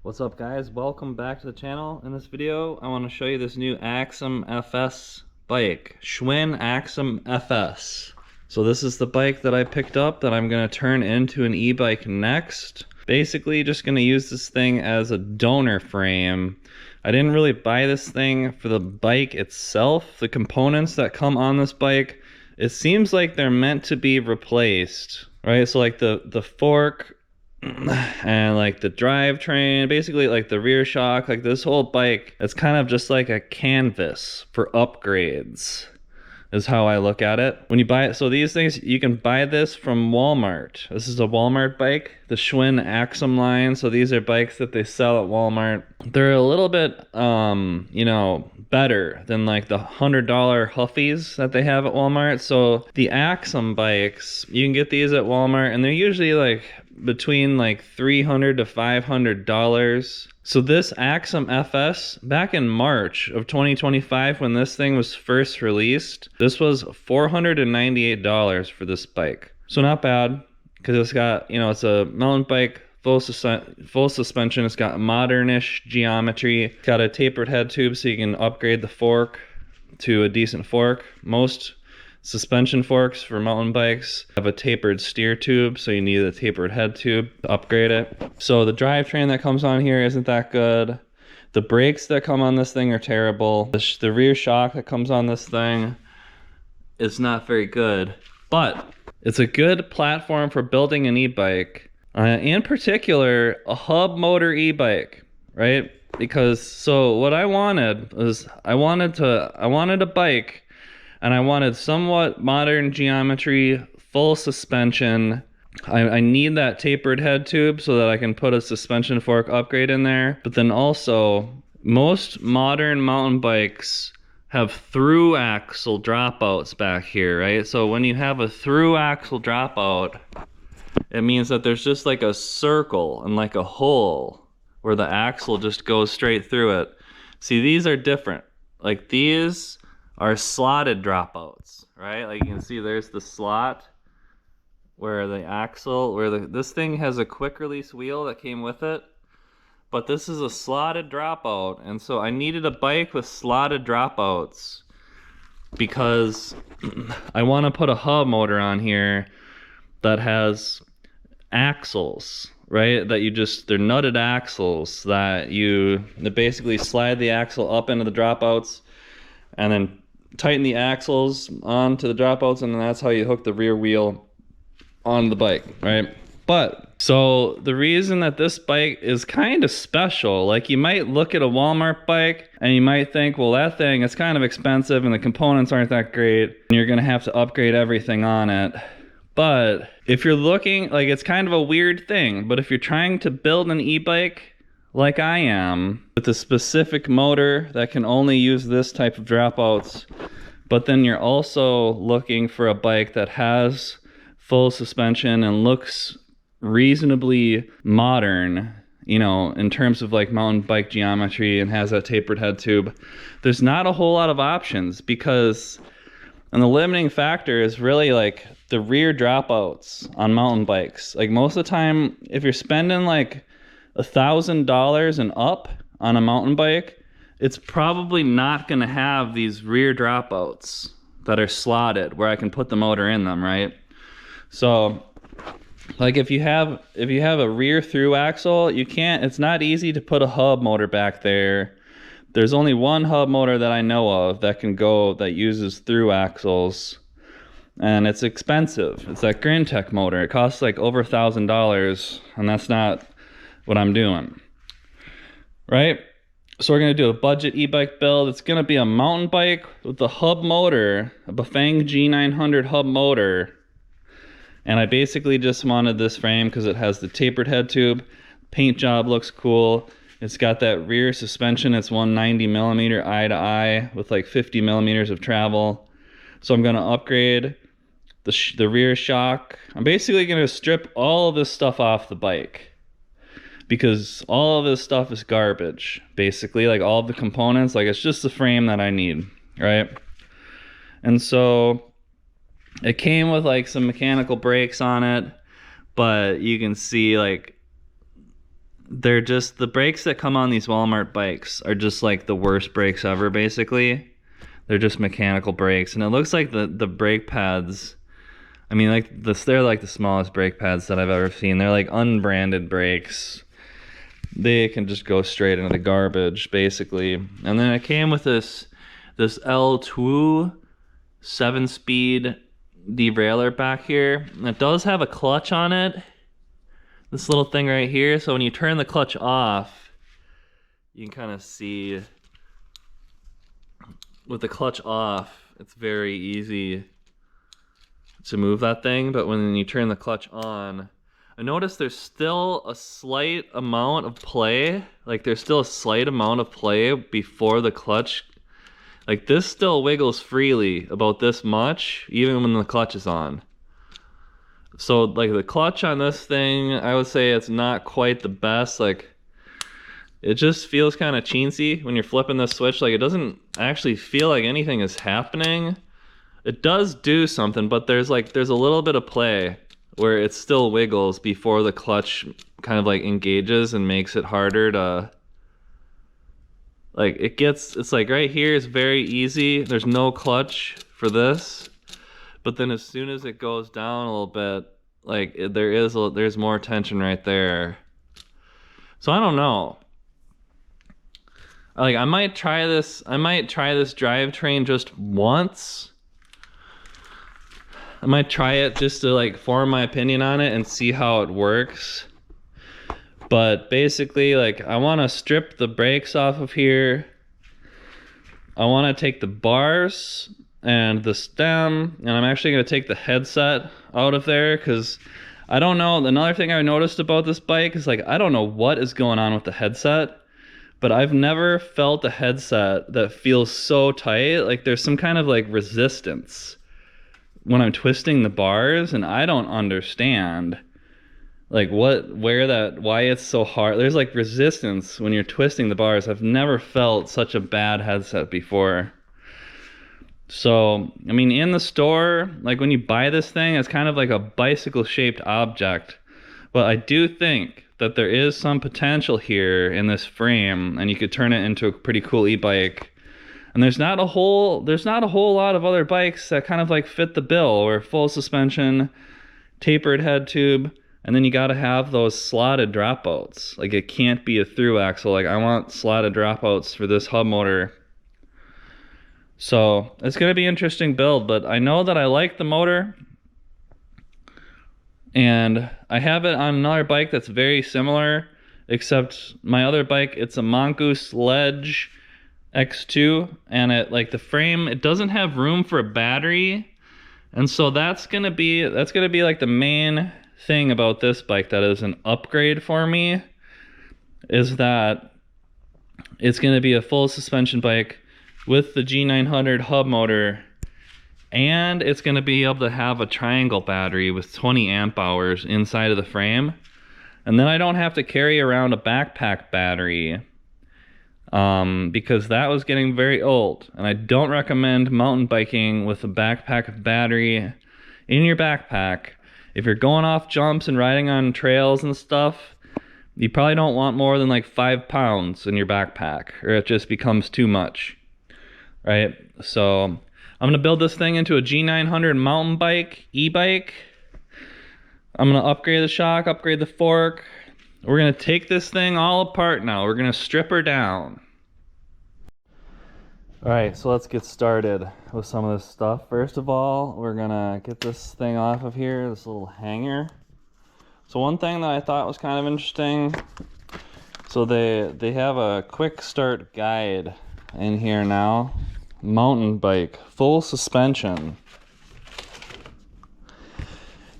What's up guys, welcome back to the channel. In this video I want to show you this new Axum FS bike, Schwinn Axum FS. So this is the bike that I picked up that I'm going to turn into an e-bike next. Basically just going to use this thing as a donor frame. I didn't really buy this thing for the bike itself. The components that come on this bike, it seems like they're meant to be replaced, right? So like the fork and like the drivetrain, basically like the rear shock, like this whole bike, it's kind of just like a canvas for upgrades is how I look at it. When you buy it, so these things, you can buy this from Walmart. This is a Walmart bike, the Schwinn Axum line. So these are bikes that they sell at Walmart. They're a little bit, you know, better than like the $100 Huffies that they have at Walmart. So the Axum bikes, you can get these at Walmart and they're usually like between like $300 to $500. So this Axum FS, back in March of 2025 when this thing was first released, this was $498 for this bike. So not bad, because it's got, you know, it's a mountain bike, full suspension, it's got modernish geometry, it's got a tapered head tube so you can upgrade the fork to a decent fork. Most suspension forks for mountain bikes have a tapered steer tube, so you need a tapered head tube to upgrade it. So the drivetrain that comes on here isn't that good. The brakes that come on this thing are terrible. The rear shock that comes on this thing is not very good, but it's a good platform for building an e-bike. In particular, a hub motor e-bike, right? Because so what I wanted was I wanted a bike, and I wanted somewhat modern geometry, full suspension. I need that tapered head tube so that I can put a suspension fork upgrade in there. But then also, most modern mountain bikes have through axle dropouts back here, right? So when you have a through axle dropout, it means that there's just like a circle and like a hole where the axle just goes straight through it. See, these are different. Like these are slotted dropouts, right? Like you can see there's the slot where the axle, this thing has a quick release wheel that came with it, but this is a slotted dropout. And so I needed a bike with slotted dropouts because I want to put a hub motor on here that has axles, right? That they're nutted axles that basically slide the axle up into the dropouts and then tighten the axles onto the dropouts, and then that's how you hook the rear wheel on the bike, right? But so the reason that this bike is kind of special, like you might look at a Walmart bike and you might think, well, that thing is kind of expensive and the components aren't that great and you're gonna have to upgrade everything on it. But if you're looking, like, it's kind of a weird thing, but if you're trying to build an e-bike like I am, with a specific motor that can only use this type of dropouts, but then you're also looking for a bike that has full suspension and looks reasonably modern, you know, in terms of like mountain bike geometry, and has that tapered head tube, there's not a whole lot of options, because, and the limiting factor is really like the rear dropouts on mountain bikes. Like most of the time, if you're spending like $1,000 and up on a mountain bike, it's probably not going to have these rear dropouts that are slotted where I can put the motor in them, right? So like if you have a rear through axle, it's not easy to put a hub motor back there. There's only one hub motor that I know of that uses through axles, and it's expensive. It's that Grintech motor. It costs like over $1,000, and that's not what I'm doing, right? So we're gonna do a budget e-bike build. It's gonna be a mountain bike with the hub motor, a Bafang G900 hub motor. And I basically just wanted this frame because it has the tapered head tube. Paint job looks cool. It's got that rear suspension. It's 190 millimeter eye to eye with like 50 millimeters of travel. So I'm gonna upgrade the rear shock. I'm basically gonna strip all of this stuff off the bike, because all of this stuff is garbage, basically, like all of the components, like it's just the frame that I need, right? And so it came with like some mechanical brakes on it, but you can see like they're just, the brakes that come on these Walmart bikes are just like the worst brakes ever, basically. They're just mechanical brakes, and it looks like the brake pads, I mean, like they're like the smallest brake pads that I've ever seen. They're like unbranded brakes. They can just go straight into the garbage, basically. And then it came with this LTWoo 7-speed derailleur back here. And it does have a clutch on it. This little thing right here. So when you turn the clutch off, you can kind of see with the clutch off, it's very easy to move that thing. But when you turn the clutch on, I noticed there's still a slight amount of play. Like there's still a slight amount of play before the clutch. Like this still wiggles freely about this much, even when the clutch is on. So like the clutch on this thing, I would say it's not quite the best. Like it just feels kind of chintzy when you're flipping this switch. Like it doesn't actually feel like anything is happening. It does do something, but there's a little bit of play where it still wiggles before the clutch kind of like engages and makes it harder to, like it's like right here is very easy. There's no clutch for this, but then as soon as it goes down a little bit, like there's more tension right there. So I don't know. Like I might try this drivetrain just once. I might try it just to like form my opinion on it and see how it works. But basically, like I want to strip the brakes off of here. I want to take the bars and the stem, and I'm actually going to take the headset out of there because I don't know. Another thing I noticed about this bike is like I don't know what is going on with the headset, but I've never felt a headset that feels so tight. Like there's some kind of like resistance when I'm twisting the bars, and I don't understand like why it's so hard. There's like resistance when you're twisting the bars. I've never felt such a bad headset before. So, I mean, in the store, like when you buy this thing, it's kind of like a bicycle shaped object. But I do think that there is some potential here in this frame, and you could turn it into a pretty cool e-bike. And there's not a whole lot of other bikes that kind of like fit the bill, where full suspension, tapered head tube, and then you got to have those slotted dropouts. Like it can't be a through axle. Like I want slotted dropouts for this hub motor. So it's going to be an interesting build, but I know that I like the motor. And I have it on another bike that's very similar, except my other bike, it's a Mongoose Ledge X2, and it like the frame, it doesn't have room for a battery. And so that's gonna be like the main thing about this bike that is an upgrade for me, is that it's gonna be a full suspension bike with the G900 hub motor, and it's gonna be able to have a triangle battery with 20 amp hours inside of the frame. And then I don't have to carry around a backpack battery, because that was getting very old, and I don't recommend mountain biking with a backpack battery in your backpack. If you're going off jumps and riding on trails and stuff, you probably don't want more than like 5 pounds in your backpack, or it just becomes too much, right? So I'm gonna build this thing into a G900 mountain bike, e-bike. I'm gonna upgrade the shock, upgrade the fork. We're gonna take this thing all apart now. We're gonna strip her down. All right, so let's get started with some of this stuff. First of all, we're gonna get this thing off of here, this little hanger. So one thing that I thought was kind of interesting, so they have a quick start guide in here now. Mountain bike, full suspension.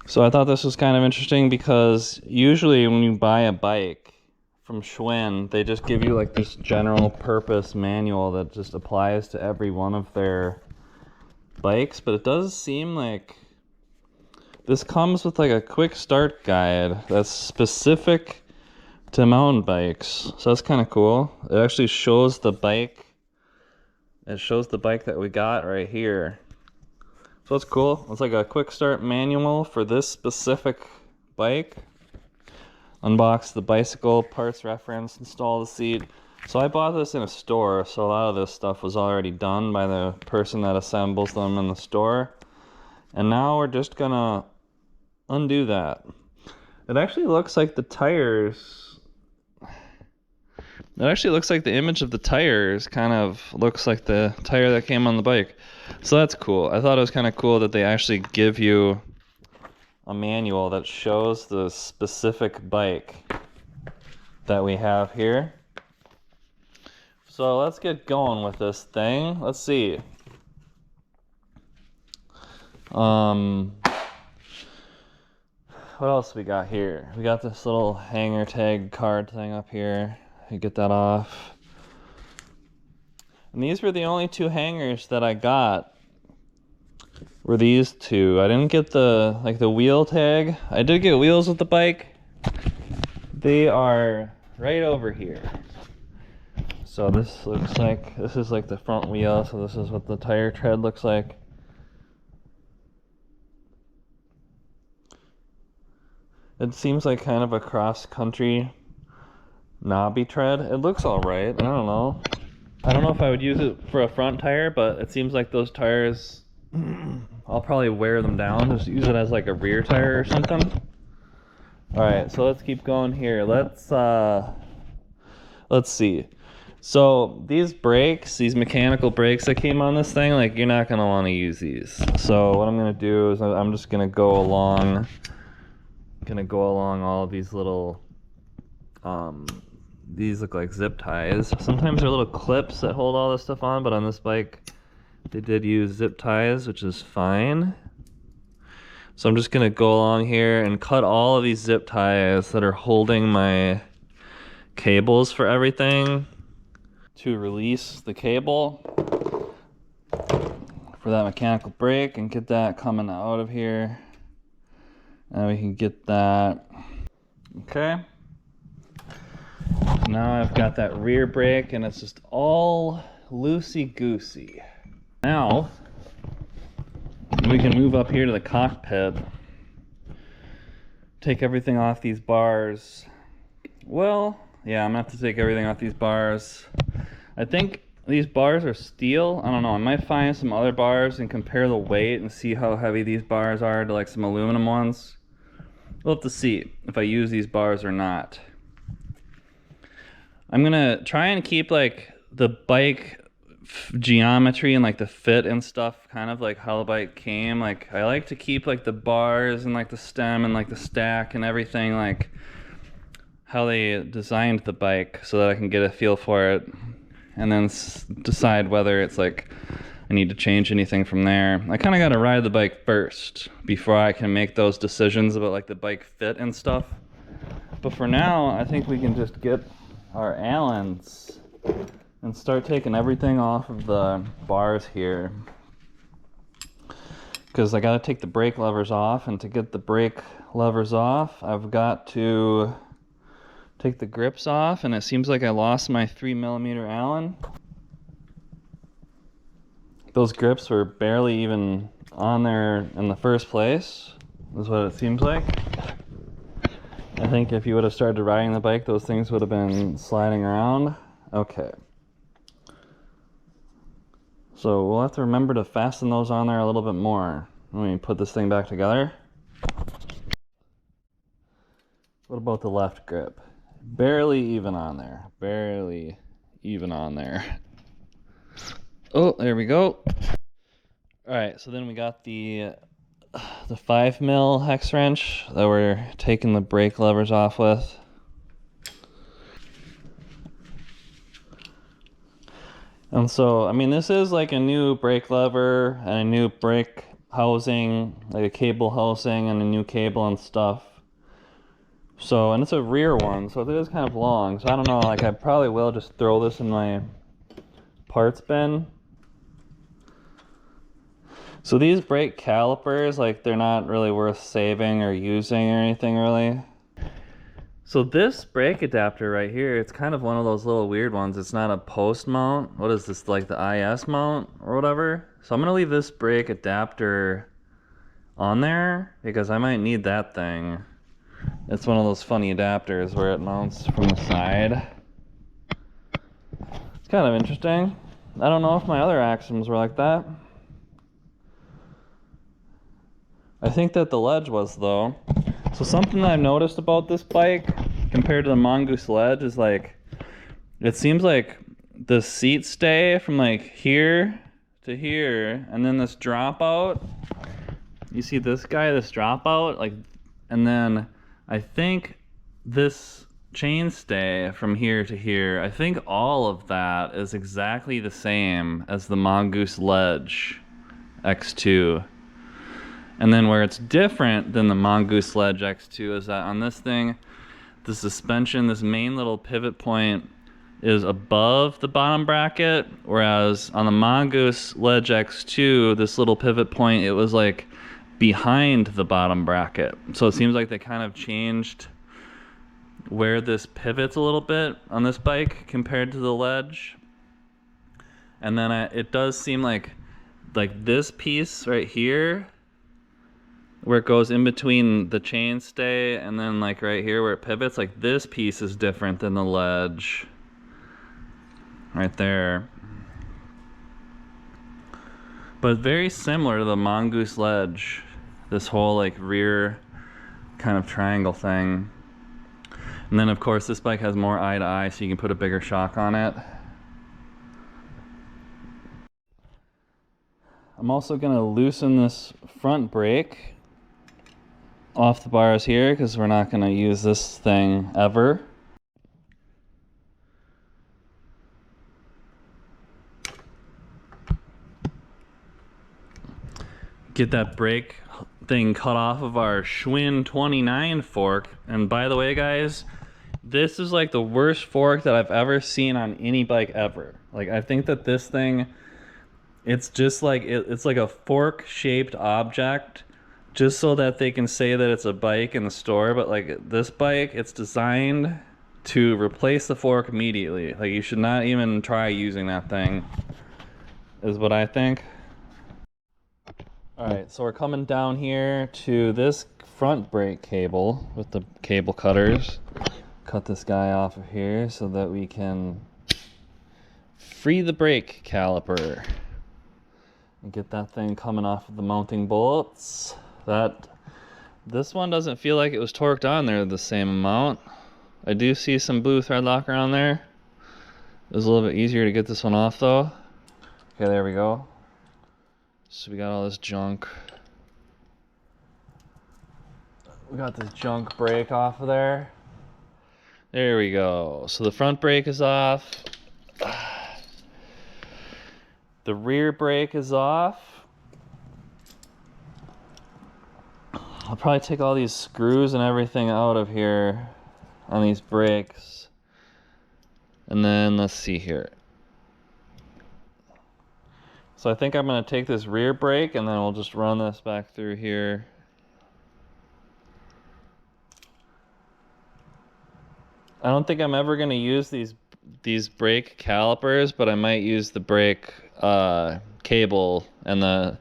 So I thought this was kind of interesting because usually when you buy a bike from Schwinn, they just give you like this general purpose manual that just applies to every one of their bikes. But it does seem like this comes with like a quick start guide that's specific to mountain bikes. So that's kind of cool. It actually shows the bike. It shows the bike that we got right here. So that's cool. It's like a quick start manual for this specific bike. unbox the bicycle, parts reference, install the seat. So I bought this in a store, so a lot of this stuff was already done by the person that assembles them in the store. And now we're just gonna undo that. It actually looks like the tires, it actually looks like the image of the tires kind of looks like the tire that came on the bike. So that's cool. I thought it was kind of cool that they actually give you a manual that shows the specific bike that we have here. So let's get going with this thing. Let's see. What else we got here? We got this little hanger tag card thing up here. You get that off. And these were the only two hangers that I got. Were these two. I didn't get the wheel tag. I did get wheels with the bike. They are right over here. So this looks like, this is like the front wheel, so this is what the tire tread looks like. It seems like kind of a cross-country knobby tread. It looks alright. I don't know. I don't know if I would use it for a front tire, but it seems like those tires, I'll probably wear them down. Just use it as like a rear tire or something. Alright, so let's keep going here. Let's see. So these brakes, these mechanical brakes that came on this thing, like you're not going to want to use these. So what I'm going to do is I'm just going to go along all of these little, these look like zip ties. Sometimes they're little clips that hold all this stuff on, but on this bike they did use zip ties, which is fine. So I'm just going to go along here and cut all of these zip ties that are holding my cables for everything to release the cable for that mechanical brake and get that coming out of here. And we can get that. Okay. Now I've got that rear brake and it's just all loosey-goosey. Now we can move up here to the cockpit. Take everything off these bars. Well, yeah, I'm gonna have to take everything off these bars. I think these bars are steel. I don't know, I might find some other bars and compare the weight and see how heavy these bars are to like some aluminum ones. We'll have to see if I use these bars or not. I'm gonna try and keep like the bike geometry and like the fit and stuff kind of like how the bike came. Like I like to keep like the bars and like the stem and like the stack and everything like how they designed the bike so that I can get a feel for it and then decide whether it's like I need to change anything from there. I kind of got to ride the bike first before I can make those decisions about like the bike fit and stuff. But for now, I think we can just get our Allens and start taking everything off of the bars here. Because I got to take the brake levers off, and to get the brake levers off, I've got to take the grips off, and it seems like I lost my 3mm Allen. Those grips were barely even on there in the first place, is what it seems like. I think if you would have started riding the bike, those things would have been sliding around. Okay. So we'll have to remember to fasten those on there a little bit more when we put this thing back together. What about the left grip? Barely even on there. Barely even on there. Oh, there we go. Alright, so then we got the 5mm hex wrench that we're taking the brake levers off with. And so, I mean, this is like a new brake lever and a new brake housing, like a cable housing and a new cable and stuff. So, and it's a rear one, so it is kind of long. So I don't know, like I probably will just throw this in my parts bin. So these brake calipers, like they're not really worth saving or using or anything really. So this brake adapter right here, it's kind of one of those little weird ones. It's not a post mount. What is this, like the IS mount or whatever? So I'm gonna leave this brake adapter on there because I might need that thing. It's one of those funny adapters where it mounts from the side. It's kind of interesting. I don't know if my other Axums were like that. I think that the ledge was, though. So something that I've noticed about this bike compared to the Mongoose ledge is like, it seems like the seat stay from like here to here, and then this dropout. You see this guy, this dropout, like, and then I think this chainstay from here to here, I think all of that is exactly the same as the Mongoose Ledge X2. And then where it's different than the Mongoose Ledge X2 is that on this thing, the suspension, this main little pivot point is above the bottom bracket, whereas on the Mongoose Ledge X2, this little pivot point, it was like behind the bottom bracket. So it seems like they kind of changed where this pivots a little bit on this bike compared to the Ledge. And then it does seem like this piece right here, where it goes in between the chainstay and then like right here where it pivots, like this piece is different than the Ledge right there. But very similar to the Mongoose Ledge, this whole like rear kind of triangle thing. And then of course this bike has more eye to eye, so you can put a bigger shock on it. I'm also gonna loosen this front brake off the bars here because we're not gonna use this thing ever. Get that brake thing cut off of our Schwinn 29 fork. And by the way, guys, this is like the worst fork that I've ever seen on any bike ever. Like, I think that this thing, it's just like, it's like a fork shaped object just so that they can say that it's a bike in the store. But like this bike, it's designed to replace the fork immediately. Like, you should not even try using that thing, is what I think. Alright, so we're coming down here to this front brake cable with the cable cutters. Cut this guy off of here so that we can free the brake caliper and get that thing coming off of the mounting bolts. This one doesn't feel like it was torqued on there the same amount. I do see some blue thread locker on there. It was a little bit easier to get this one off though. Okay, there we go. So we got all this junk. We got this junk brake off of there. There we go. So the front brake is off. The rear brake is off. I'll probably take all these screws and everything out of here on these brakes. And then let's see here. So I think I'm going to take this rear brake and then we'll just run this back through here. I don't think I'm ever going to use these brake calipers, but I might use the brake cable and the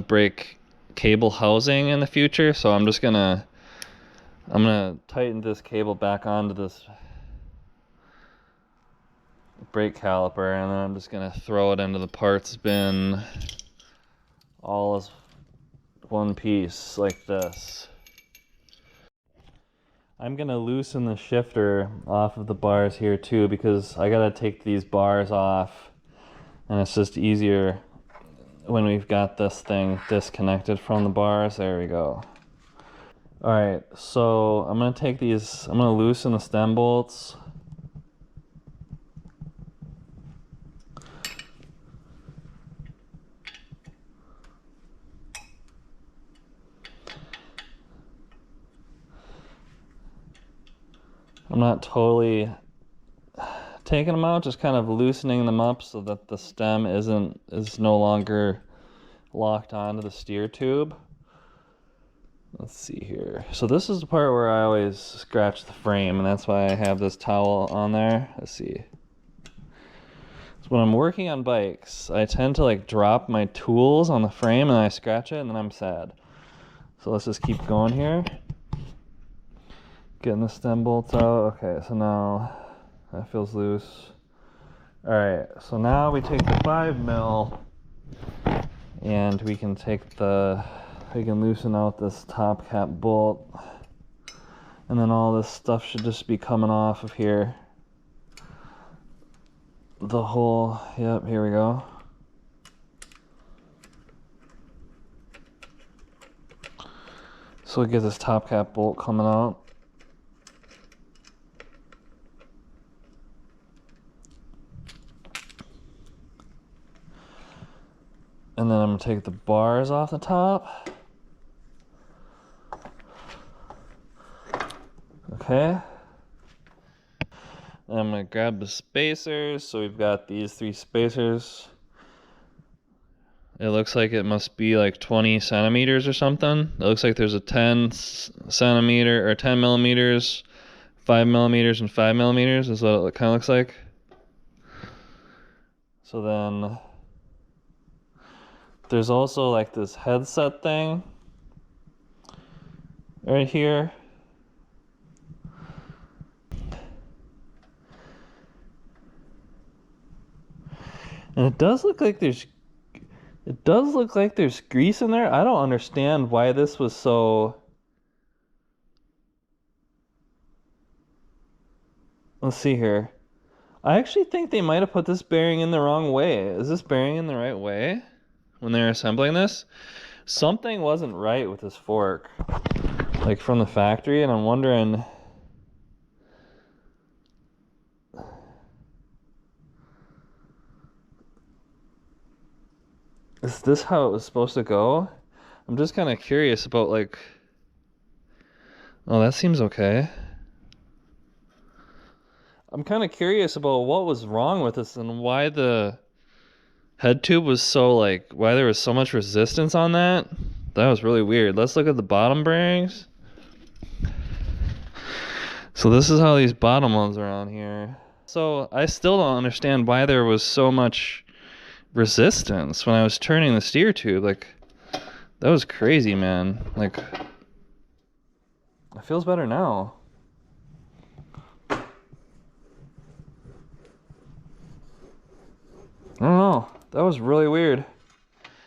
brake cable housing in the future. So I'm gonna tighten this cable back onto this brake caliper, and then I'm just gonna throw it into the parts bin all as one piece like this. I'm gonna loosen the shifter off of the bars here too, because I gotta take these bars off and it's just easier when we've got this thing disconnected from the bars. There we go. Alright, so I'm gonna take these, I'm gonna loosen the stem bolts. I'm not totally taking them out, just kind of loosening them up so that the stem is no longer locked onto the steer tube. Let's see here. So this is the part where I always scratch the frame, and that's why I have this towel on there. Let's see. So when I'm working on bikes, I tend to like drop my tools on the frame and I scratch it and then I'm sad. So let's just keep going here. Getting the stem bolts out. Okay, so now that feels loose. Alright, so now we take the 5mm and we can loosen out this top cap bolt. And then all this stuff should just be coming off of here. The whole, yep, here we go. So we get this top cap bolt coming out. And then I'm gonna take the bars off the top. Okay. And I'm gonna grab the spacers. So we've got these 3 spacers. It looks like it must be like 20 centimeters or something. It looks like there's a 10 centimeter or 10 millimeters, 5 millimeters, and 5 millimeters is what it kind of looks like. So then there's also like this headset thing right here. And it does look like there's grease in there. I don't understand why this was so... Let's see here. I actually think they might have put this bearing in the wrong way. Is this bearing in the right way when they're assembling this? Something wasn't right with this fork, like from the factory, and I'm wondering... Is this how it was supposed to go? I'm just kind of curious about like... Oh, that seems okay. I'm kind of curious about what was wrong with this and why the head tube was so like... Why there was so much resistance on that. That was really weird. Let's look at the bottom bearings. So this is how these bottom ones are on here. So I still don't understand why there was so much resistance when I was turning the steer tube. Like, that was crazy, man. Like, it feels better now. I don't know. That was really weird.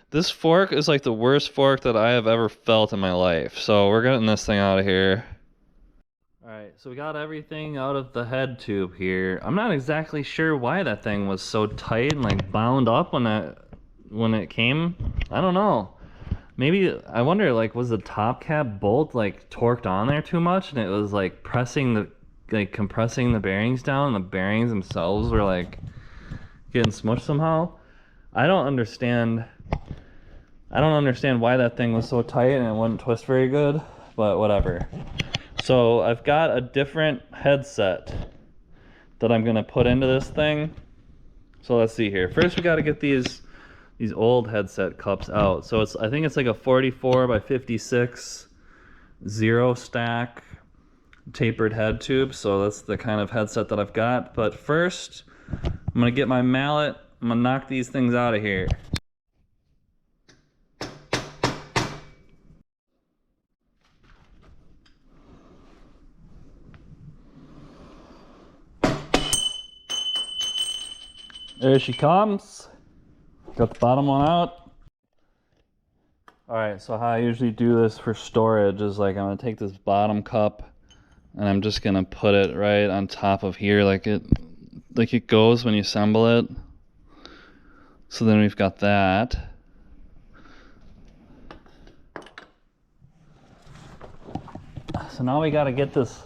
This fork is like the worst fork that I have ever felt in my life. So we're getting this thing out of here. Alright, so we got everything out of the head tube here. I'm not exactly sure why that thing was so tight and like bound up when it came. I don't know. Maybe, I wonder, like, was the top cap bolt like torqued on there too much and it was like compressing the bearings down, and the bearings themselves were like getting smushed somehow. I don't understand why that thing was so tight and it wouldn't twist very good, but whatever. So I've got a different headset that I'm gonna put into this thing. So let's see here. First we gotta get these old headset cups out. So I think it's like a 44 by 56 zero stack tapered head tube. So that's the kind of headset that I've got. But first, I'm gonna get my mallet. I'm gonna knock these things out of here. There she comes. Got the bottom one out. Alright, so how I usually do this for storage is like I'm gonna take this bottom cup and I'm just gonna put it right on top of here like it goes when you assemble it. So then we've got that. So now we gotta get this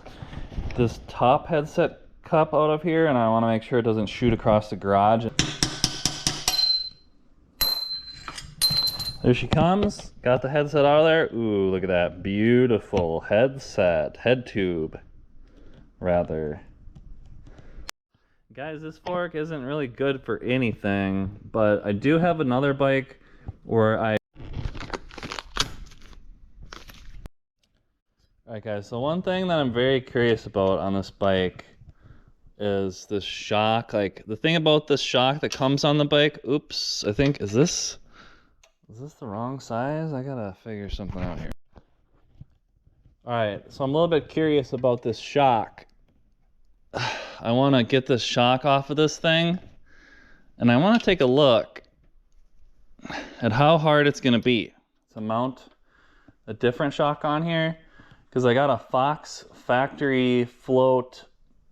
top headset cup out of here, and I want to make sure it doesn't shoot across the garage. There she comes. Got the headset out of there. Ooh, look at that beautiful headset, head tube rather. Guys, this fork isn't really good for anything, but I do have another bike where Alright guys, so one thing that I'm very curious about on this bike is this shock. Like, the thing about this shock that comes on the bike, oops, I think, is this the wrong size? I gotta figure something out here. Alright, so I'm a little bit curious about this shock. I want to get this shock off of this thing, and I want to take a look at how hard it's going to be to mount a different shock on here, because I got a Fox factory float,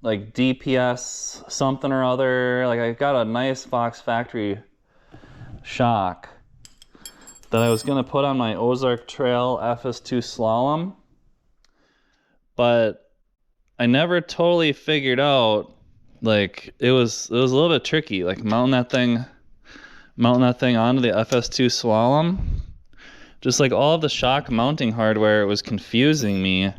like DPS something or other. Like, I got a nice Fox factory shock that I was going to put on my Ozark Trail FS2 Slalom, but I never totally figured out, like, it was a little bit tricky, like mounting that thing onto the FS2 Slalom. Just like all of the shock mounting hardware, it was confusing me.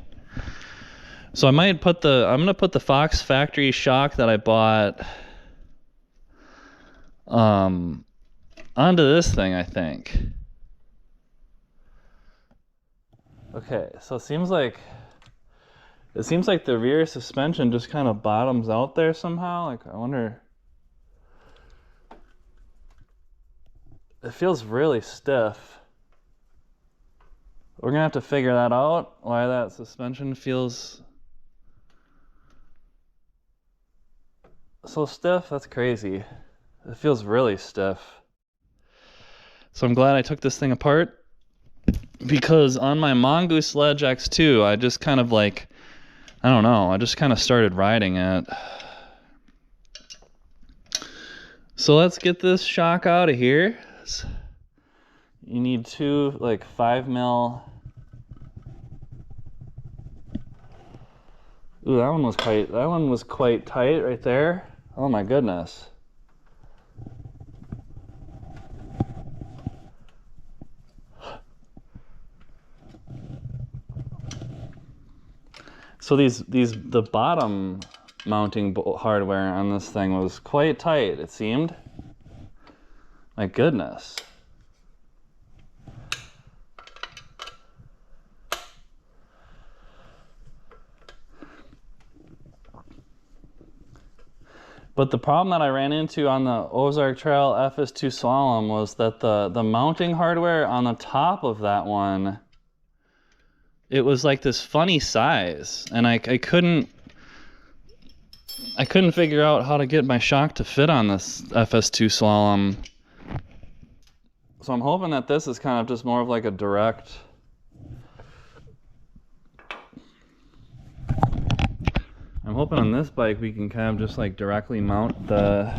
So I'm gonna put the Fox factory shock that I bought onto this thing, I think. Okay, so it seems like the rear suspension just kind of bottoms out there somehow. Like, I wonder. It feels really stiff. We're gonna have to figure that out, why that suspension feels so stiff. That's crazy. It feels really stiff. So I'm glad I took this thing apart, because on my Mongoose Ledge X2, I just kind of like, I don't know, I just kind of started riding it. So let's get this shock out of here. You need two, like, 5mm. Ooh, that one was quite tight right there. Oh my goodness. So the bottom mounting hardware on this thing was quite tight, it seemed. My goodness. But the problem that I ran into on the Ozark Trail FS2 Slalom was that the mounting hardware on the top of that one, it was like this funny size, and I couldn't figure out how to get my shock to fit on this FS2 Slalom. So I'm hoping that this is kind of just more of like a direct. I'm hoping on this bike we can kind of just like directly mount the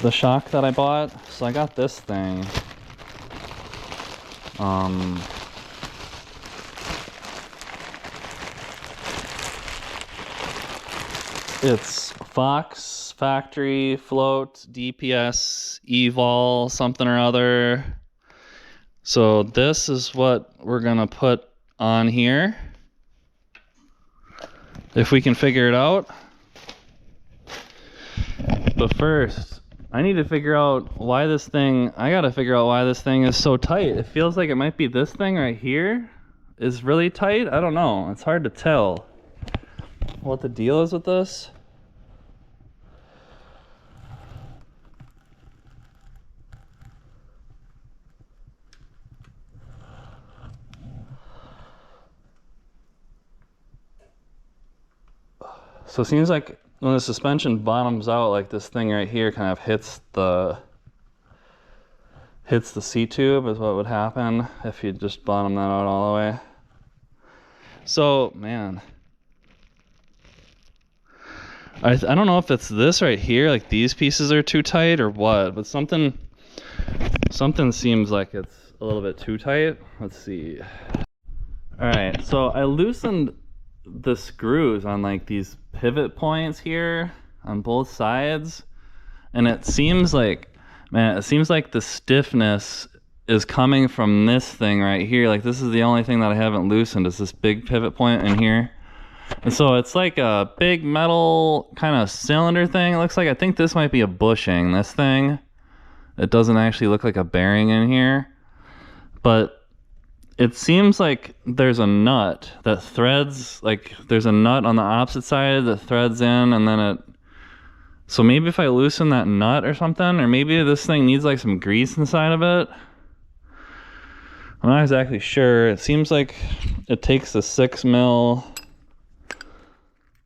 shock that I bought. So I got this thing. It's Fox factory float DPS evol something or other. So this is what we're gonna put on here, if we can figure it out. But first, I need to figure out why this thing, I gotta figure out why this thing is so tight. It feels like it might be this thing right here is really tight. I don't know, it's hard to tell what the deal is with this. So it seems like when the suspension bottoms out, like this thing right here kind of hits the C-tube is what would happen if you just bottom that out all the way. So, man, I don't know if it's this right here, like these pieces are too tight or what, but something seems like it's a little bit too tight. Let's see. All right, so I loosened the screws on like these pivot points here on both sides, and it seems like, man, it seems like the stiffness is coming from this thing right here. Like, this is the only thing that I haven't loosened, is this big pivot point in here. And so it's like a big metal kind of cylinder thing. It looks like, I think this might be a bushing, this thing. It doesn't actually look like a bearing in here, but it seems like there's a nut that threads, like there's a nut on the opposite side that threads in, and then it, so maybe if I loosen that nut or something, or maybe this thing needs like some grease inside of it. I'm not exactly sure. It seems like it takes a 6mm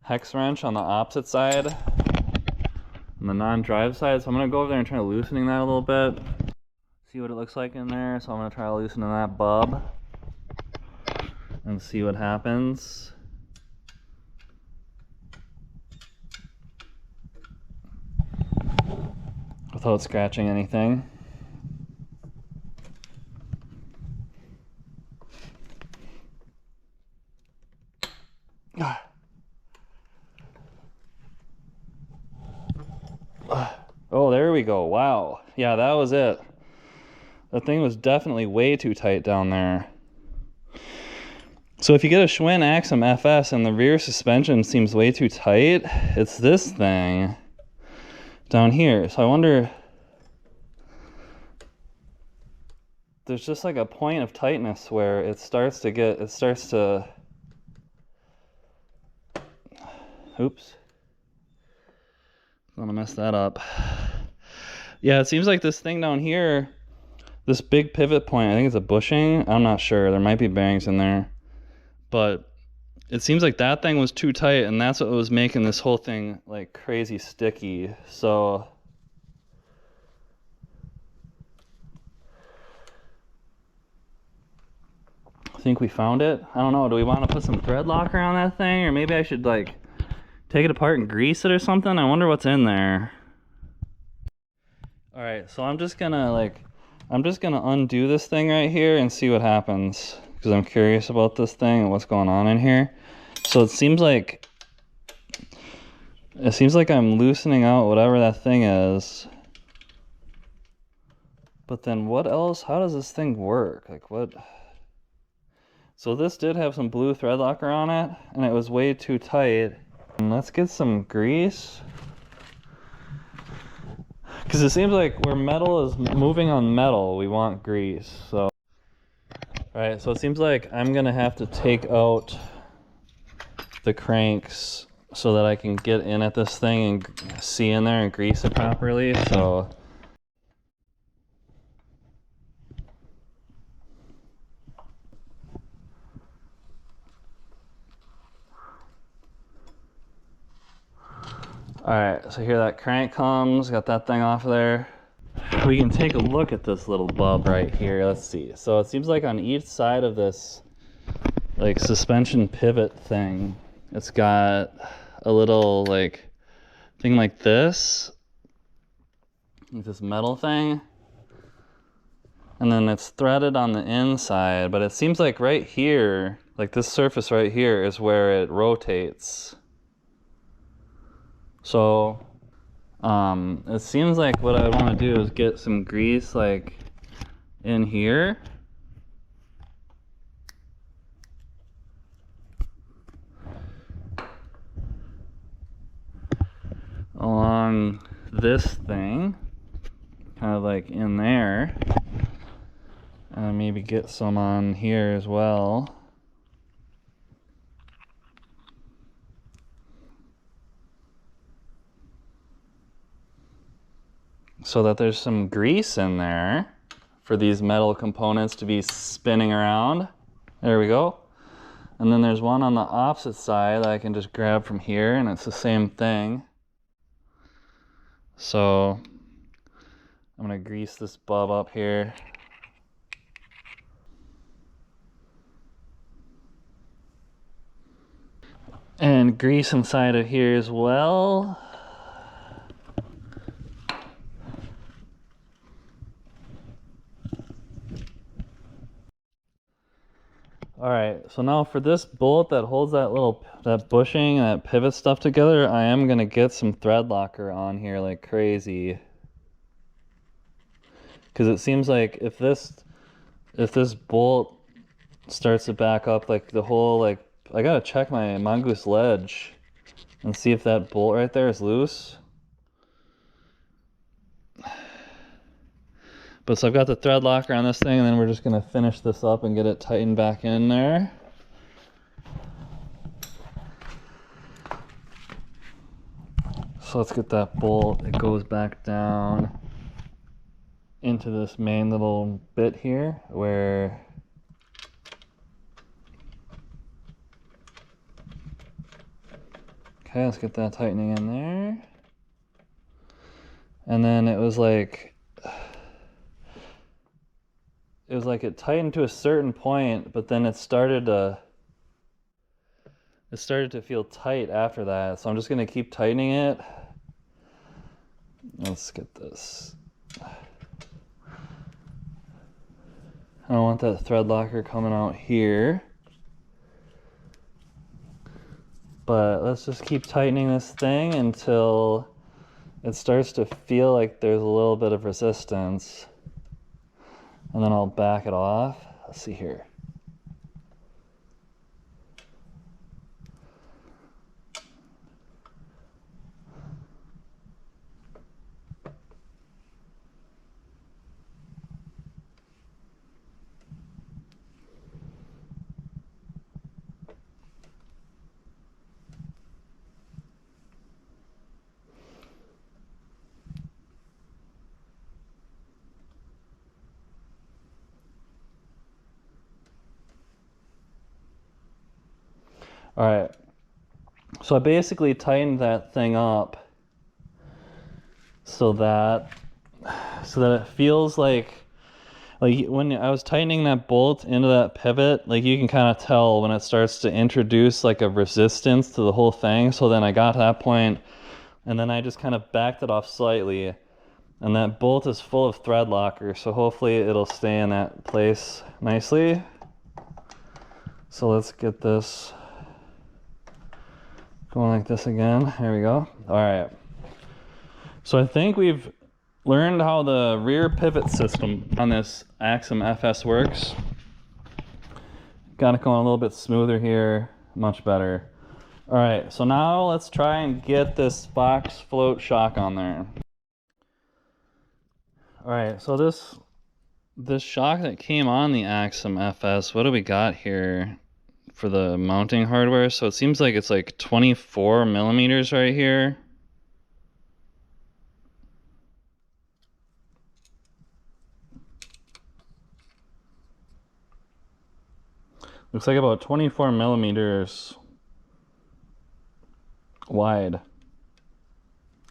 hex wrench on the opposite side, on the non-drive side. So I'm gonna go over there and try loosening that a little bit, see what it looks like in there. So I'm gonna try loosening that bub and see what happens. Without scratching anything. Oh, there we go. Wow. Yeah, that was it. That thing was definitely way too tight down there. So if you get a Schwinn Axum FS and the rear suspension seems way too tight, it's this thing down here. So I wonder, there's just like a point of tightness where it starts to, oops, I'm gonna mess that up. Yeah, it seems like this thing down here, this big pivot point, I think it's a bushing, I'm not sure, there might be bearings in there, but it seems like that thing was too tight, and that's what was making this whole thing like crazy sticky. So I think we found it. I don't know, do we want to put some thread locker on that thing, or maybe I should like take it apart and grease it or something? I wonder what's in there. All right, so I'm just gonna undo this thing right here and see what happens, because I'm curious about this thing and what's going on in here. So it seems like I'm loosening out whatever that thing is. But then what else? How does this thing work? Like what? So this did have some blue thread locker on it, and it was way too tight. And let's get some grease. Because it seems like where metal is moving on metal, we want grease. So, alright, so it seems like I'm gonna have to take out the cranks so that I can get in at this thing and see in there and grease it properly. So alright, so here that crank comes, got that thing off of there. We can take a look at this little bub right here. Let's see. So it seems like on each side of this like suspension pivot thing, it's got a little like thing like this metal thing, and then it's threaded on the inside, but it seems like right here, like this surface right here is where it rotates. So it seems like what I want to do is get some grease like in here. Along this thing, kind of like in there, and maybe get some on here as well. So that there's some grease in there for these metal components to be spinning around. There we go. And then there's one on the opposite side that I can just grab from here, and it's the same thing. So I'm gonna grease this bub up here. And grease inside of here as well. Alright, so now for this bolt that holds that bushing, that pivot stuff together, I am gonna get some thread locker on here like crazy. Because it seems like if this bolt starts to back up, like the whole, like, I gotta check my mongoose ledge and see if that bolt right there is loose. But so I've got the thread locker on this thing, and then we're just gonna finish this up and get it tightened back in there. So let's get that bolt. It goes back down into this main little bit here where Okay, let's get that tightening in there. And then it was like it tightened to a certain point, but then it started to feel tight after that. So I'm just gonna keep tightening it. Let's get this. I don't want that thread locker coming out here. But let's just keep tightening this thing until it starts to feel like there's a little bit of resistance. And then I'll back it off. Let's see here. All right, so I basically tightened that thing up so that it feels like when I was tightening that bolt into that pivot, like you can kind of tell when it starts to introduce like a resistance to the whole thing. So then I got to that point, and then I just kind of backed it off slightly, and that bolt is full of thread locker, so hopefully it'll stay in that place nicely. So let's get this going like this again. There we go. All right. So I think we've learned how the rear pivot system on this Axum FS works. Got it going a little bit smoother here. Much better. All right. So now let's try and get this box float shock on there. All right. So this shock that came on the Axum FS, what do we got here for the mounting hardware? So it seems like it's like 24 millimeters right here. Looks like about 24 millimeters wide.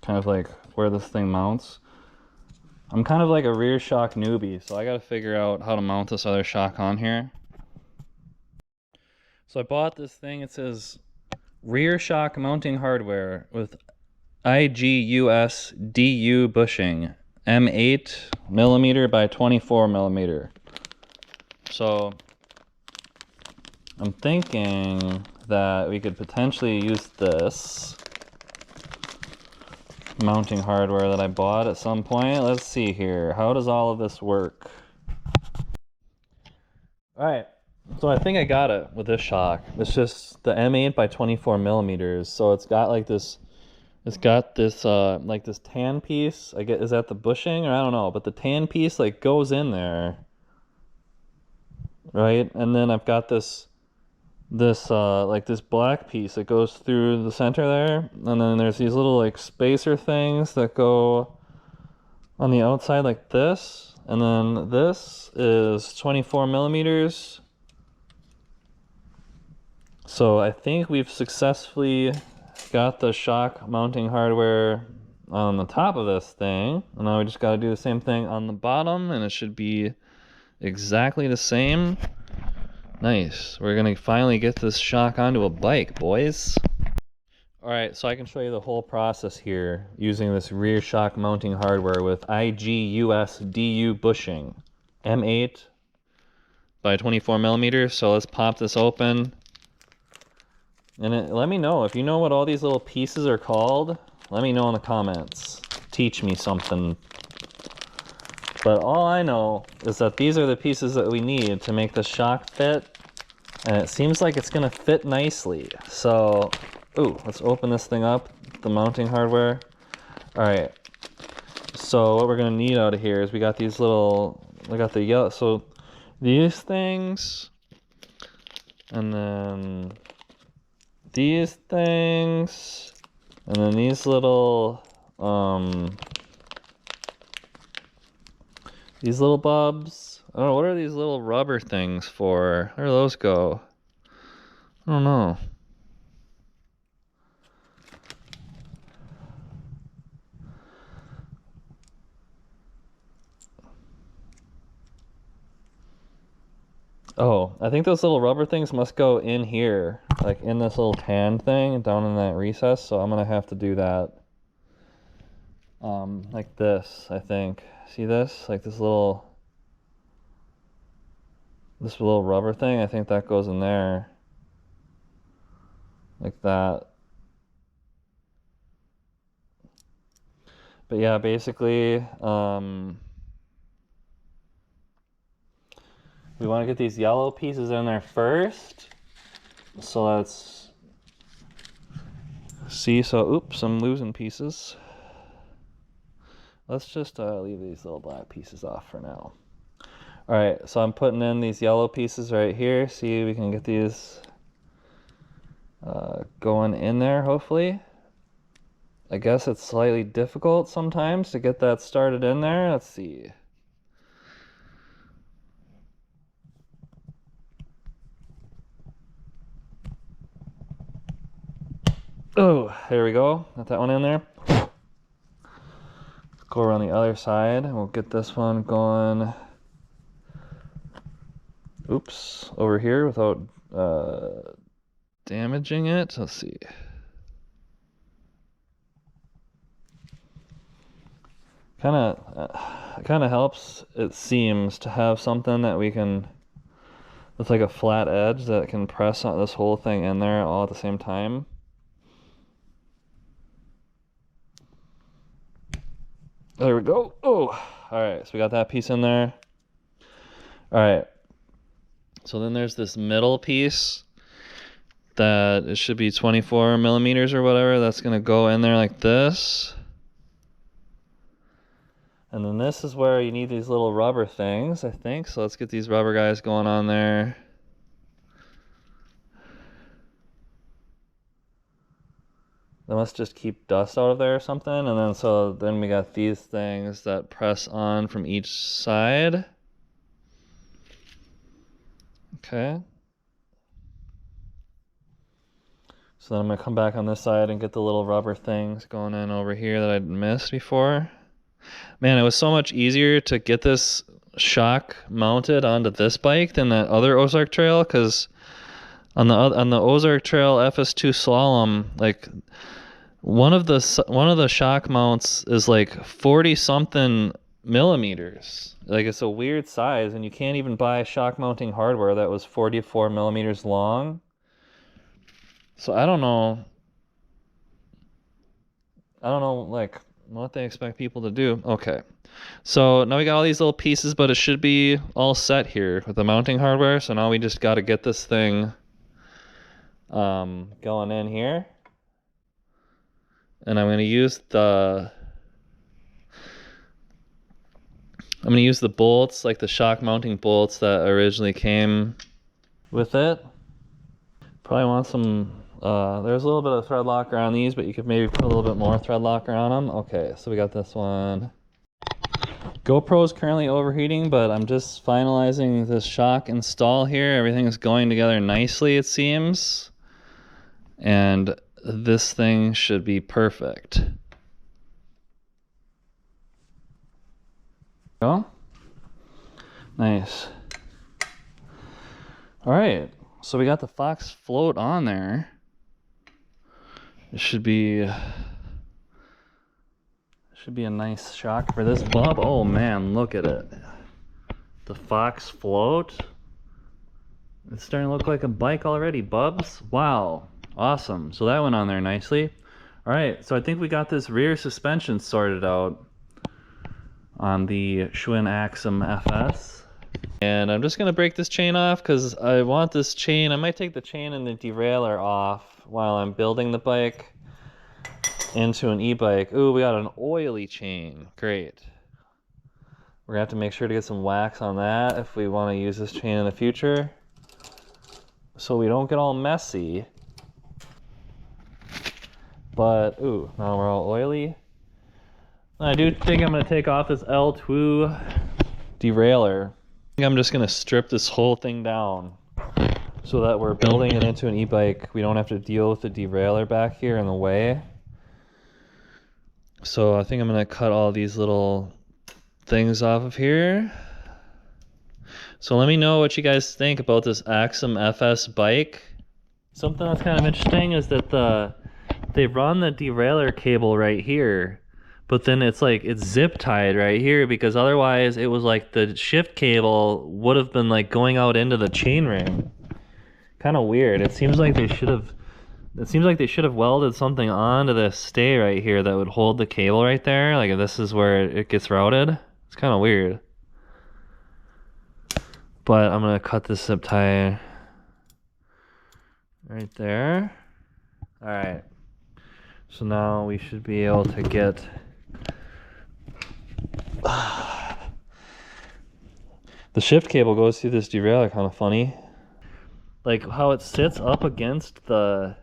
Kind of like where this thing mounts. I'm kind of like a rear shock newbie, so I gotta figure out how to mount this other shock on here. So I bought this thing. It says rear shock mounting hardware with IGUS DU bushing, M8 millimeter by 24 millimeter. So I'm thinking that we could potentially use this mounting hardware that I bought at some point. Let's see here. How does all of this work? All right. So I think I got it with this shock. It's just the M8 by 24 millimeters. So it's got like this, like this tan piece. I guess, is that the bushing or I don't know, but the tan piece like goes in there, right? And then I've got this like this black piece that goes through the center there, and then there's these little like spacer things that go on the outside like this, and then this is 24 millimeters. So I think we've successfully got the shock mounting hardware on the top of this thing, and now we just got to do the same thing on the bottom, and it should be exactly the same. Nice. We're gonna finally get this shock onto a bike, boys. Alright, so I can show you the whole process here using this rear shock mounting hardware with IGUS DU bushing, M8 by 24 millimeters. So let's pop this open. And let me know if you know what all these little pieces are called. Let me know in the comments. Teach me something. But all I know is that these are the pieces that we need to make the shock fit. And it seems like it's gonna fit nicely. So, ooh, let's open this thing up, the mounting hardware. All right, so what we're gonna need out of here is we got these little, I got the yellow, so these things, and then these things, and then these little bobs. I don't know, what are these little rubber things for? Where do those go? I don't know. Oh, I think those little rubber things must go in here, like in this little tan thing down in that recess. So I'm gonna have to do that. Like this, I think. See this? Like this little rubber thing. I think that goes in there. Like that. But yeah, basically, we want to get these yellow pieces in there first. So let's see. So, oops, I'm losing pieces. Let's just leave these little black pieces off for now. All right, so I'm putting in these yellow pieces right here. See, we can get these going in there, hopefully. I guess it's slightly difficult sometimes to get that started in there. Let's see. Oh, there we go. Got that one in there. Let's go around the other side and we'll get this one going. Oops, over here without damaging it. Let's see. Kind of helps, it seems, to have something that we can, with like a flat edge that can press on this whole thing in there all at the same time. There we go. Oh, all right, so we got that piece in there. All right, so then there's this middle piece that it should be 24 millimeters or whatever. That's gonna go in there like this. And then this is where you need these little rubber things, I think. So let's get these rubber guys going on there. They must just keep dust out of there or something. And then we got these things that press on from each side. Okay. So then I'm gonna come back on this side and get the little rubber things going in over here that I'd missed before. Man, it was so much easier to get this shock mounted onto this bike than that other Ozark Trail, because on the Ozark Trail FS2 Slalom, like one of the shock mounts is like 40 something millimeters. Like, it's a weird size, and you can't even buy shock mounting hardware that was 44 millimeters long. So I don't know like what they expect people to do. Okay, so now we got all these little pieces, but it should be all set here with the mounting hardware. So now we just got to get this thing going in here, and I'm going to use the bolts, like the shock mounting bolts that originally came with it. Probably want some there's a little bit of thread locker on these, but you could maybe put a little bit more thread locker on them. Okay, so we got this one. GoPro's currently overheating, but I'm just finalizing this shock install here. Everything is going together nicely, it seems. And this thing should be perfect. Go. Nice. All right, so we got the Fox float on there. It should be a nice shock for this bub. Oh man, look at it. The Fox float. It's starting to look like a bike already, bubs. Wow, awesome. So that went on there nicely. All right, so I think we got this rear suspension sorted out on the Schwinn Axum FS. And I'm just gonna break this chain off because I want this chain. I might take the chain and the derailleur off while I'm building the bike into an e-bike. Ooh, we got an oily chain. Great. We're gonna have to make sure to get some wax on that if we want to use this chain in the future, so we don't get all messy. But ooh, now we're all oily. I do think I'm gonna take off this LTWoo derailleur. I think I'm just gonna strip this whole thing down so that we're building it into an e-bike. We don't have to deal with the derailleur back here in the way. So I think I'm gonna cut all these little things off of here. So let me know what you guys think about this Axum FS bike. Something that's kind of interesting is that they run the derailleur cable right here, but then it's like it's zip tied right here, because otherwise it was like the shift cable would have been like going out into the chainring. Kind of weird. It seems like they should have welded something onto this stay right here that would hold the cable right there. Like if this is where it gets routed. It's kind of weird. But I'm gonna cut this zip tie right there. All right. So now we should be able to get the shift cable goes through this derailleur, kind of funny. Like how it sits up against the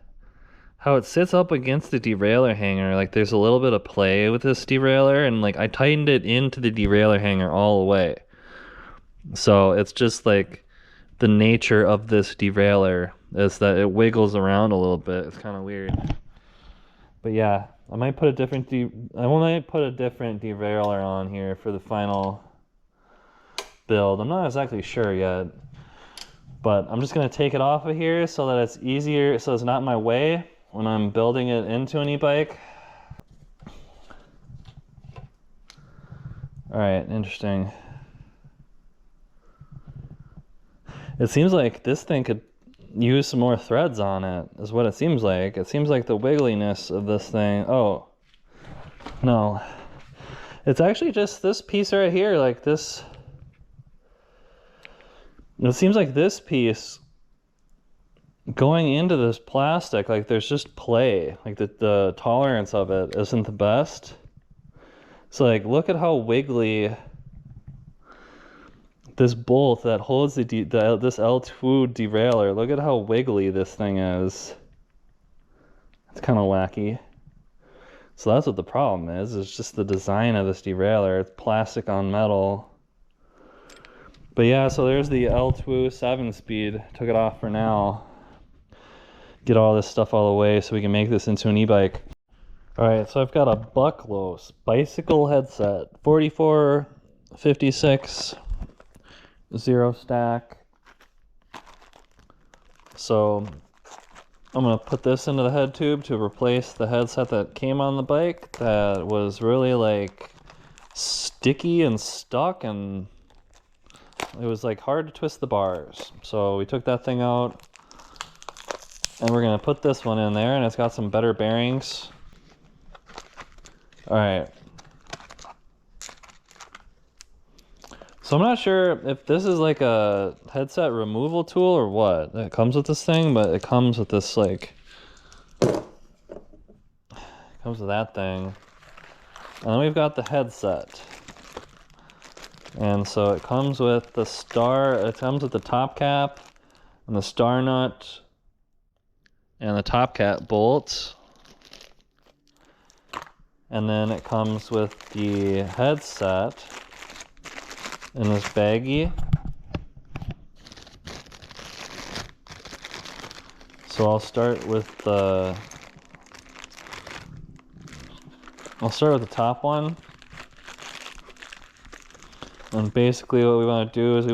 derailleur hanger. Like there's a little bit of play with this derailleur, and like I tightened it into the derailleur hanger all the way. So it's just like the nature of this derailleur is that it wiggles around a little bit. It's kind of weird. But yeah, I might put a different derailleur on here for the final build. I'm not exactly sure yet, but I'm just gonna take it off of here so that it's easier, so it's not in my way when I'm building it into an e-bike. All right, interesting. It seems like this thing could use some more threads on it, is what it seems like. It seems like the wiggliness of this thing. Oh, no. It's actually just this piece right here, like this. It seems like this piece going into this plastic, like there's just play. Like the tolerance of it isn't the best. So like, look at how wiggly this bolt that holds this LTWoo derailleur, look at how wiggly this thing is. It's kind of wacky. So that's what the problem is. It's just the design of this derailleur. It's plastic on metal. But yeah, so there's the LTWoo 7-speed. Took it off for now. Get all this stuff all the way so we can make this into an e-bike. Alright, so I've got a Bucklos bicycle headset. 44, 56. 0 stack. So I'm gonna put this into the head tube to replace the headset that came on the bike that was really like sticky and stuck, and it was like hard to twist the bars. So we took that thing out and we're gonna put this one in there, and it's got some better bearings. All right. So I'm not sure if this is like a headset removal tool or what. It comes with this thing, but it comes with this like, it comes with that thing. And then we've got the headset. And so it comes with the it comes with the top cap and the star nut and the top cap bolts. And then it comes with the headset in this baggie. So I'll start with the top one. And basically what we want to do is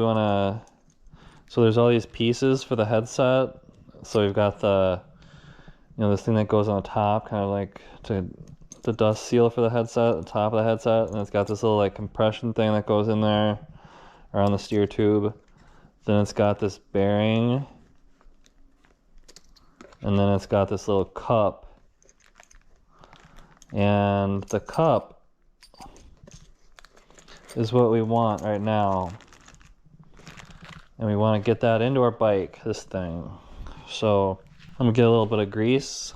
so there's all these pieces for the headset. So we've got this thing that goes on the top, kind of like the dust seal for the headset, the top of the headset, and it's got this little like compression thing that goes in there around the steer tube. Then it's got this bearing, and then it's got this little cup, and the cup is what we want right now, and we want to get that into our bike, this thing. So I'm gonna get a little bit of grease,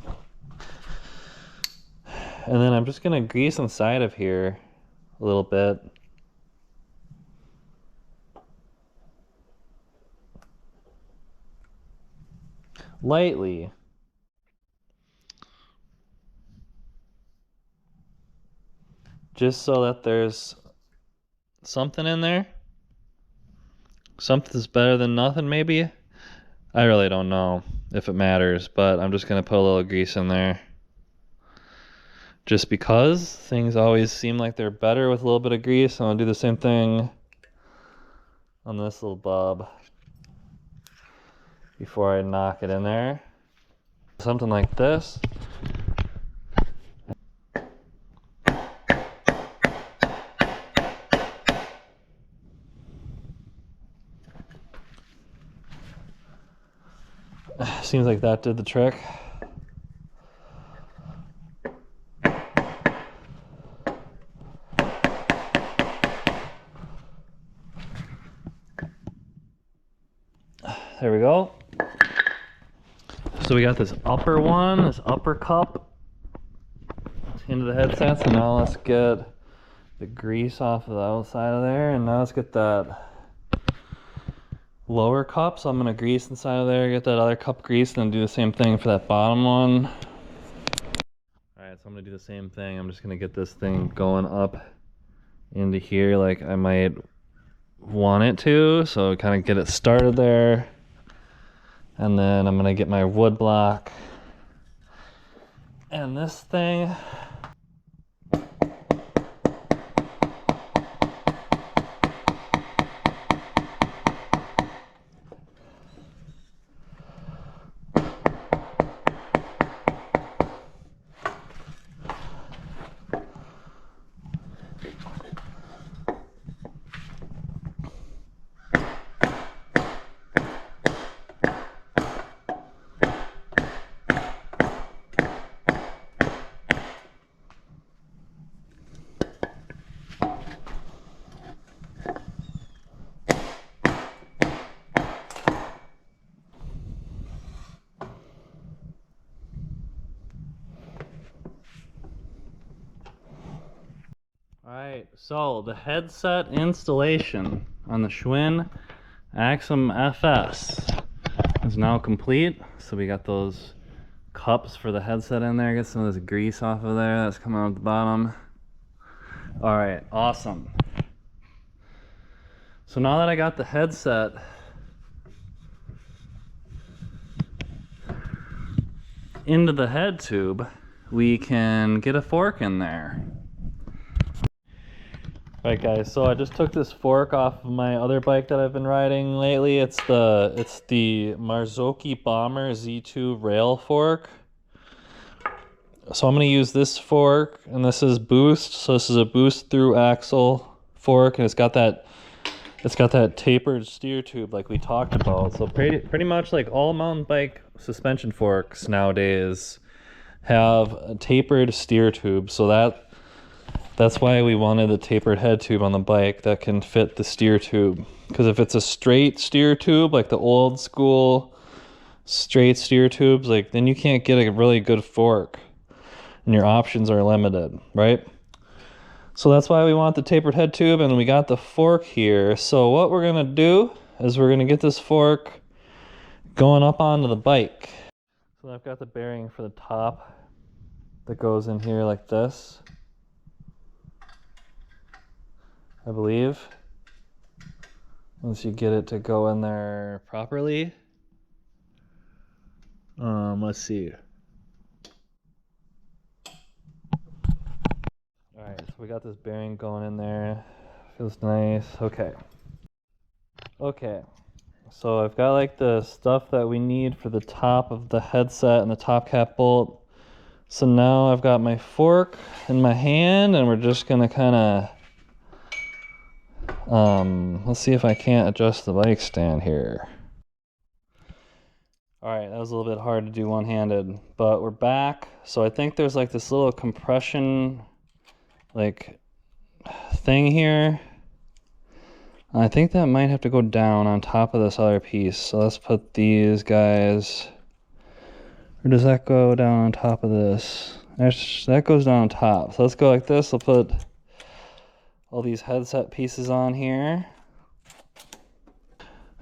and then I'm just gonna grease inside of here a little bit. Lightly. Just so that there's something in there. Something's better than nothing, maybe. I really don't know if it matters, but I'm just gonna put a little grease in there. Just because things always seem like they're better with a little bit of grease, I'm gonna do the same thing on this little bob before I knock it in there. Something like this. Seems like that did the trick. There we go. So we got this upper one, this upper cup into the headset. So now let's get the grease off of the outside of there, and now let's get that lower cup. So I'm gonna grease inside of there, get that other cup greased, and then do the same thing for that bottom one. Alright, so I'm gonna do the same thing. I'm just gonna get this thing going up into here like I might want it to. So kind of get it started there. And then I'm gonna get my wood block and this thing. Alright, so the headset installation on the Schwinn Axum FS is now complete. So we got those cups for the headset in there. Get some of this grease off of there that's coming out at the bottom. Alright, awesome. So now that I got the headset into the head tube, we can get a fork in there. Alright guys, so I just took this fork off of my other bike that I've been riding lately. It's the Marzocchi Bomber Z2 rail fork. So I'm going to use this fork, and this is boost. So this is a boost through axle fork, and it's got that tapered steer tube like we talked about. So pretty much like all mountain bike suspension forks nowadays have a tapered steer tube. So that's why we wanted the tapered head tube on the bike that can fit the steer tube. Because if it's a straight steer tube, like the old school straight steer tubes, like then you can't get a really good fork, and your options are limited, right? So that's why we want the tapered head tube, and we got the fork here. So what we're gonna do is we're gonna get this fork going up onto the bike. So I've got the bearing for the top that goes in here like this, I believe, once you get it to go in there properly. Let's see. Alright, so we got this bearing going in there. Feels nice. Okay, so I've got like the stuff that we need for the top of the headset and the top cap bolt. So now I've got my fork in my hand, and we're just gonna kind of let's see if I can't adjust the bike stand here. Alright, that was a little bit hard to do one-handed, but we're back. So I think there's like this little compression like thing here. I think that might have to go down on top of this other piece. So let's put these guys, or does that go down on top of this? That goes down on top. So let's go like this. I'll put all these headset pieces on here.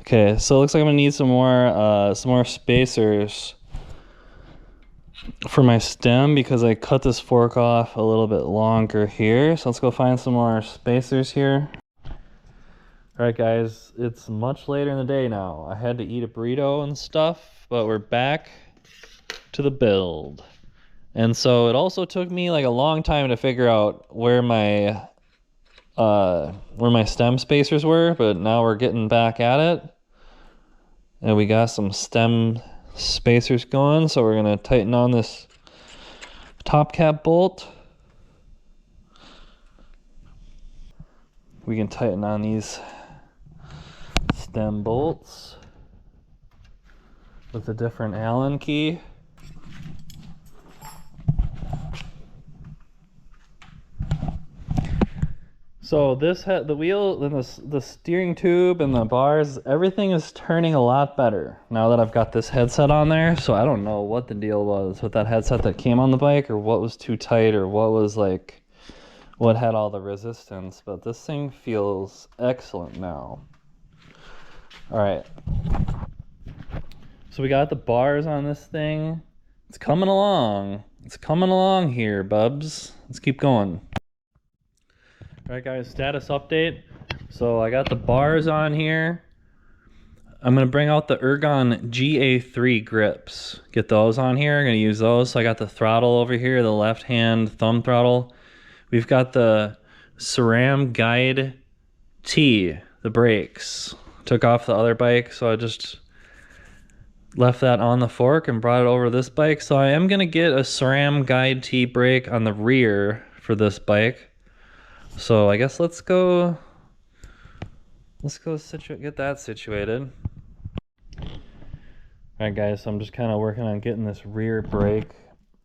Okay, so it looks like I'm gonna need some more spacers for my stem, because I cut this fork off a little bit longer here. So let's go find some more spacers here. Alright guys, it's much later in the day now. I had to eat a burrito and stuff, but we're back to the build. And so it also took me like a long time to figure out where my where my stem spacers were, but now we're getting back at it. And we got some stem spacers going, so we're gonna tighten on this top cap bolt. We can tighten on these stem bolts with a different Allen key. So this had the wheel and the steering tube and the bars, everything is turning a lot better now that I've got this headset on there. So I don't know what the deal was with that headset that came on the bike, or what was too tight, or what was like, what had all the resistance, but this thing feels excellent now. All right. So we got the bars on this thing. It's coming along. It's coming along here, bubs. Let's keep going. All right, guys, status update. So I got the bars on here. I'm gonna bring out the Ergon GA3 grips. Get those on here. I'm gonna use those. So I got the throttle over here, the left hand thumb throttle. We've got the SRAM Guide T, the brakes. Took off the other bike, so I just left that on the fork and brought it over to this bike. So I am gonna get a SRAM Guide T brake on the rear for this bike. So I guess let's go get that situated. All right, guys, so I'm just kind of working on getting this rear brake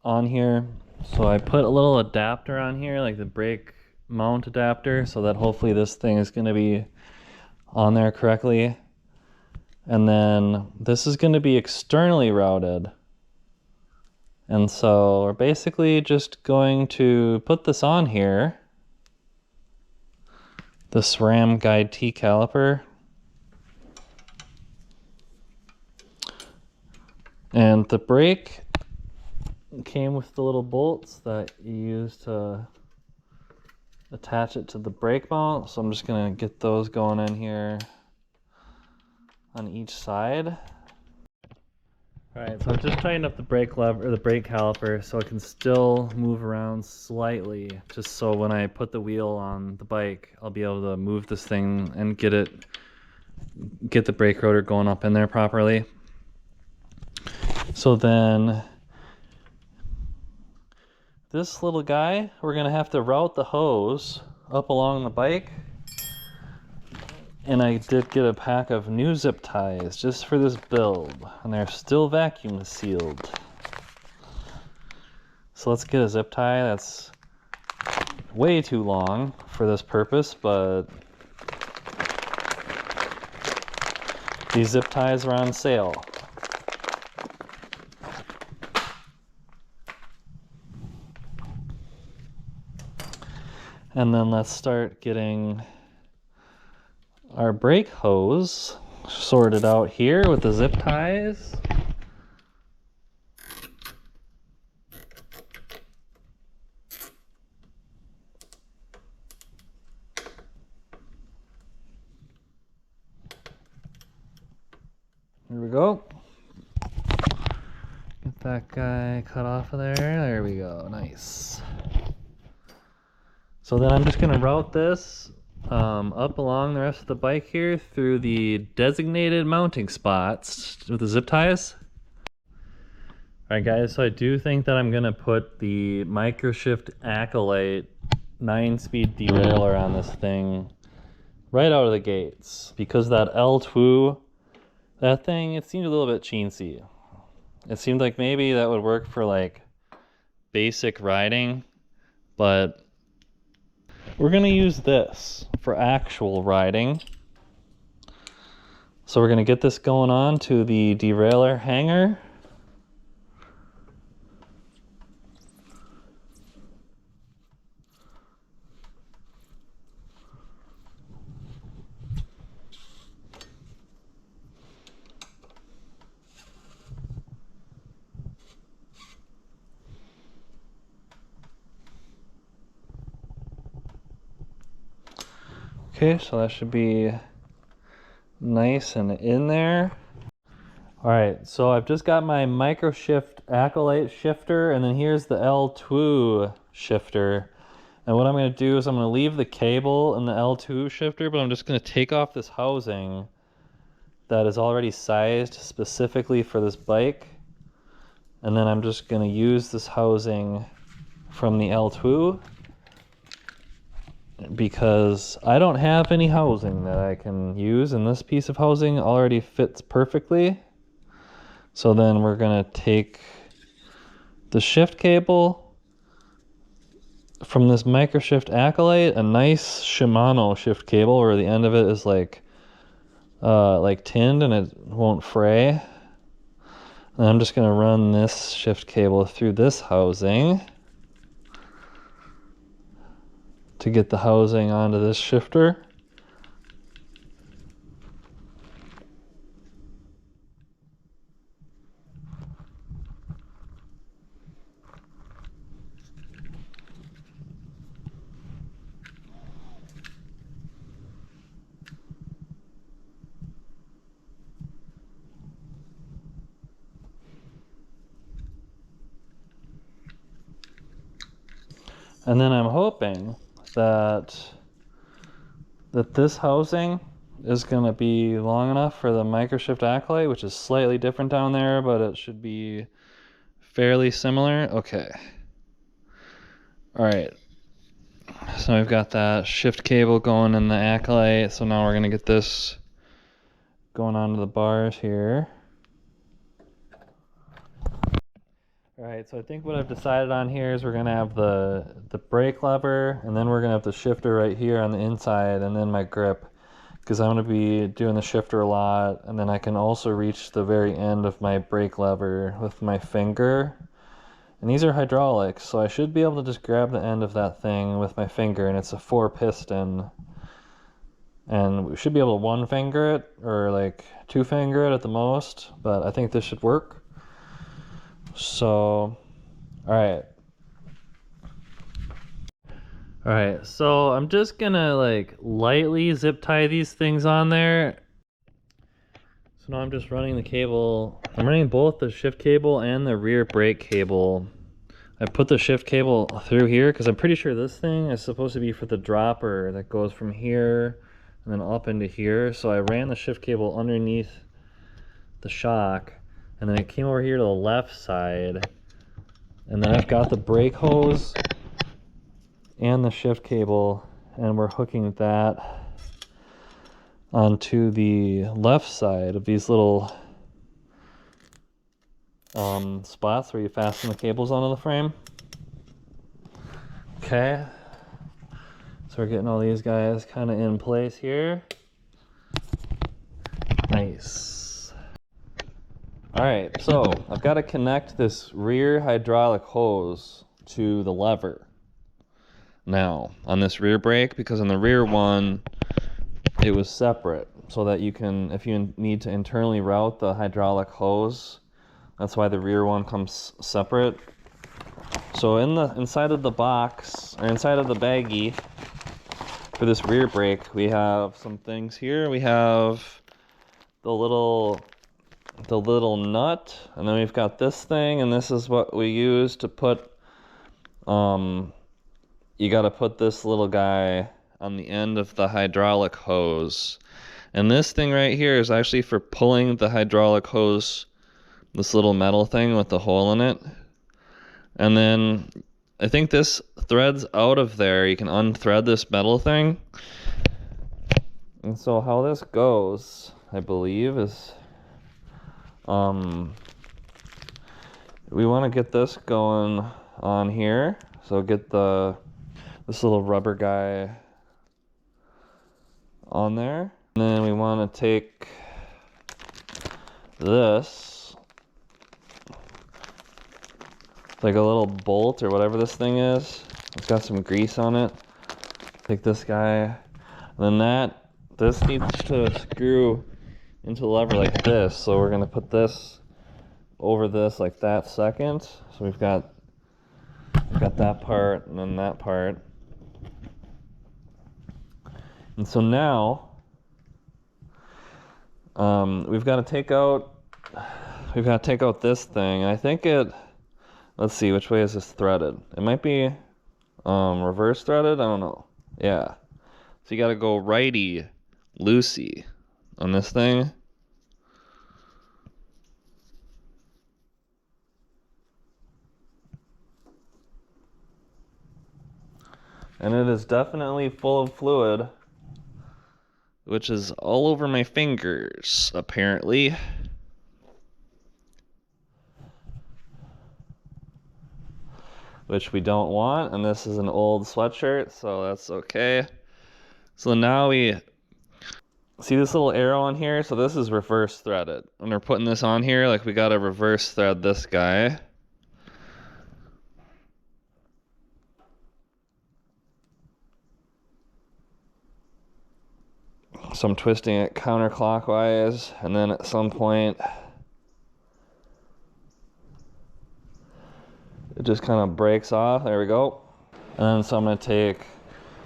on here. So I put a little adapter on here, like the brake mount adapter, so that hopefully this thing is going to be on there correctly. And then this is going to be externally routed. And so we're basically just going to put this on here. The SRAM Guide T caliper. And the brake came with the little bolts that you use to attach it to the brake mount. So I'm just gonna get those going in here on each side. All right, so I've just tightened up the brake lever, or the brake caliper, so it can still move around slightly, just so when I put the wheel on the bike, I'll be able to move this thing and get the brake rotor going up in there properly. So then this little guy, we're gonna have to route the hose up along the bike. And I did get a pack of new zip ties just for this build, and they're still vacuum sealed. So let's get a zip tie. That's way too long for this purpose, but these zip ties are on sale. And then let's start getting our brake hose sorted out here with the zip ties. Here we go. Get that guy cut off of there. There we go. Nice. So then I'm just going to route this up along the rest of the bike here through the designated mounting spots with the zip ties. Alright guys, so I do think that I'm going to put the MicroShift Acolyte 9-speed derailleur on this thing right out of the gates, because that LTWoo, that thing, it seemed a little bit chintzy. It seemed like maybe that would work for like basic riding, but we're going to use this for actual riding. So we're going to get this going on to the derailleur hanger. Okay, so that should be nice and in there. All right, so I've just got my MicroShift Acolyte shifter, and then here's the LTWoo shifter. And what I'm going to do is I'm going to leave the cable in the LTWoo shifter, but I'm just going to take off this housing that is already sized specifically for this bike. And then I'm just going to use this housing from the LTWoo because I don't have any housing that I can use, and this piece of housing already fits perfectly. So then we're going to take the shift cable from this MicroShift Acolyte, a nice Shimano shift cable where the end of it is like tinned and it won't fray. And I'm just going to run this shift cable through this housing to get the housing onto this shifter. And then I'm hoping that this housing is going to be long enough for the MicroShift Acolyte, which is slightly different down there, but it should be fairly similar. Okay. All right. So we've got that shift cable going in the Acolyte. So now we're going to get this going onto the bars here. Alright, so I think what I've decided on here is we're going to have the brake lever, and then we're going to have the shifter right here on the inside, and then my grip, because I'm going to be doing the shifter a lot, and then I can also reach the very end of my brake lever with my finger. And these are hydraulics, so I should be able to just grab the end of that thing with my finger, and it's a 4-piston. And we should be able to 1-finger it, or like 2-finger it at the most, but I think this should work. So, alright, so I'm just gonna like lightly zip tie these things on there. So now I'm just running the cable. I'm running both the shift cable and the rear brake cable. I put the shift cable through here because I'm pretty sure this thing is supposed to be for the dropper that goes from here and then up into here. So I ran the shift cable underneath the shock, and then it came over here to the left side, and then I've got the brake hose and the shift cable, and we're hooking that onto the left side of these little spots where you fasten the cables onto the frame. Okay, so we're getting all these guys kind of in place here. Nice. Alright, so I've got to connect this rear hydraulic hose to the lever now on this rear brake, because on the rear one it was separate, so that you can, if you need to internally route the hydraulic hose, that's why the rear one comes separate. So inside of the box, or inside of the baggie for this rear brake, we have some things here. We have the little nut, and then we've got this thing, and this is what we use to put, you got to put this little guy on the end of the hydraulic hose. And this thing right here is actually for pulling the hydraulic hose, this little metal thing with the hole in it. And then I think this threads out of there. You can unthread this metal thing. And so how this goes, I believe, is we want to get this going on here. So get this little rubber guy on there. And then we want to take this, like a little bolt or whatever this thing is. It's got some grease on it. Take this guy. And then this needs to screw into the lever like this. So we're going to put this over this like that second. So we've got that part and then that part. And so now we've got to take out this thing. And I think let's see, which way is this threaded? It might be reverse threaded, I don't know. Yeah. So you gotta go righty loosey on this thing. And it is definitely full of fluid, which is all over my fingers, apparently. Which we don't want, and this is an old sweatshirt, so that's okay. So now we see this little arrow on here, so this is reverse threaded. When we're putting this on here, like we gotta reverse thread this guy. So I'm twisting it counterclockwise, and then at some point it just kind of breaks off. There we go. And then so I'm gonna take,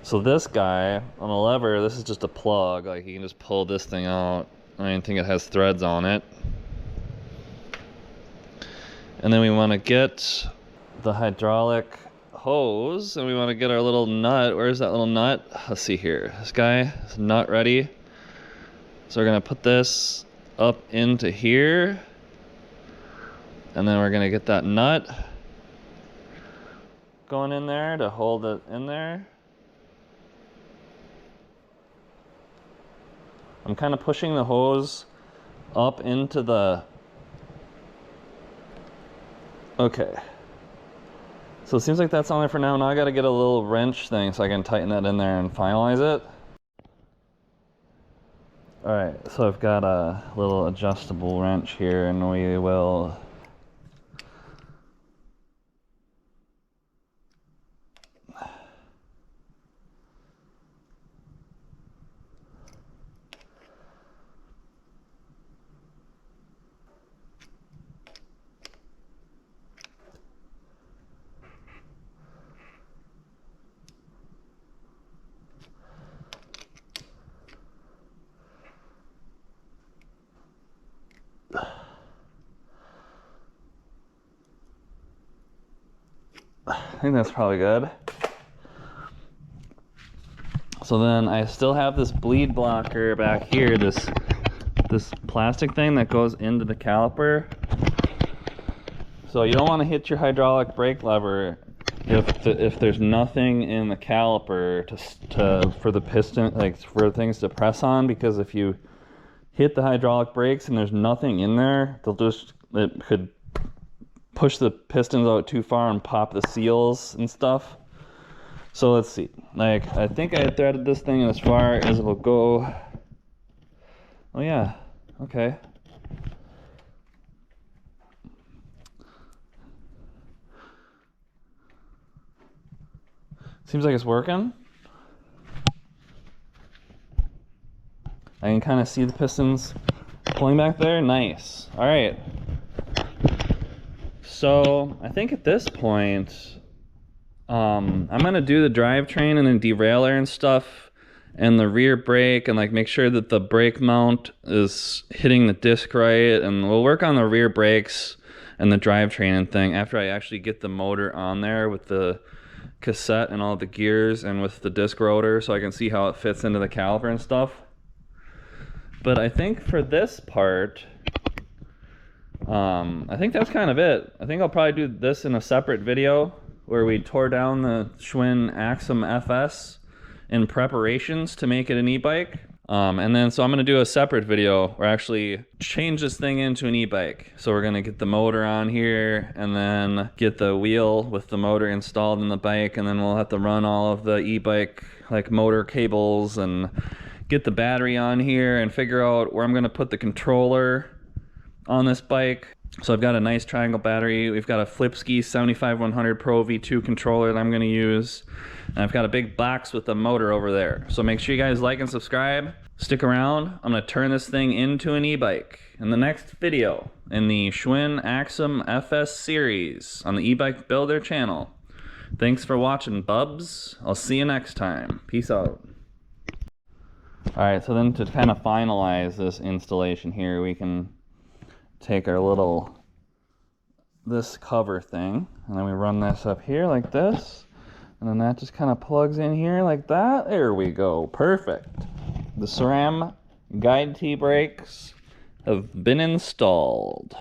so this guy on the lever, this is just a plug. Like you can just pull this thing out. I don't think it has threads on it. And then we want to get the hydraulic hose, and we want to get our little nut. Where's that little nut? Let's see here. This guy is nut ready. So we're gonna put this up into here, and then we're gonna get that nut going in there to hold it in there. I'm kind of pushing the hose up into the, okay. So it seems like that's on there for now. Now I gotta get a little wrench thing so I can tighten that in there and finalize it. All right, so I've got a little adjustable wrench here, and we will I think that's probably good. So then I still have this bleed blocker back here, this plastic thing that goes into the caliper. So you don't want to hit your hydraulic brake lever if there's nothing in the caliper for the piston, like for things to press on, because if you hit the hydraulic brakes and there's nothing in there, it could push the pistons out too far and pop the seals and stuff. So let's see. Like, I think I threaded this thing as far as it will go. Oh yeah, okay. Seems like it's working. I can kind of see the pistons pulling back there. Nice. All right. So I think at this point, I'm gonna do the drivetrain and then derailleur and stuff, and the rear brake, and like make sure that the brake mount is hitting the disc right, and we'll work on the rear brakes and the drivetrain and thing after I actually get the motor on there with the cassette and all the gears and with the disc rotor, so I can see how it fits into the caliper and stuff. But I think for this part, I think that's kind of it. I think I'll probably do this in a separate video where we tore down the Schwinn Axum FS in preparations to make it an e-bike. And then so I'm gonna do a separate video where I actually change this thing into an e-bike. So we're gonna get the motor on here and then get the wheel with the motor installed in the bike, and then we'll have to run all of the e-bike like motor cables and get the battery on here and figure out where I'm gonna put the controller on this bike. So I've got a nice triangle battery. We've got a Flipski 75100 Pro V2 controller that I'm gonna use. And I've got a big box with the motor over there. So make sure you guys like and subscribe. Stick around. I'm gonna turn this thing into an e-bike in the next video in the Schwinn Axum FS series on the e-bike builder channel. Thanks for watching, bubs. I'll see you next time. Peace out. All right, so then to kind of finalize this installation here, we can take our this cover thing, and then we run this up here like this. And then that just kind of plugs in here like that. There we go. Perfect. The SRAM guide T-brakes have been installed.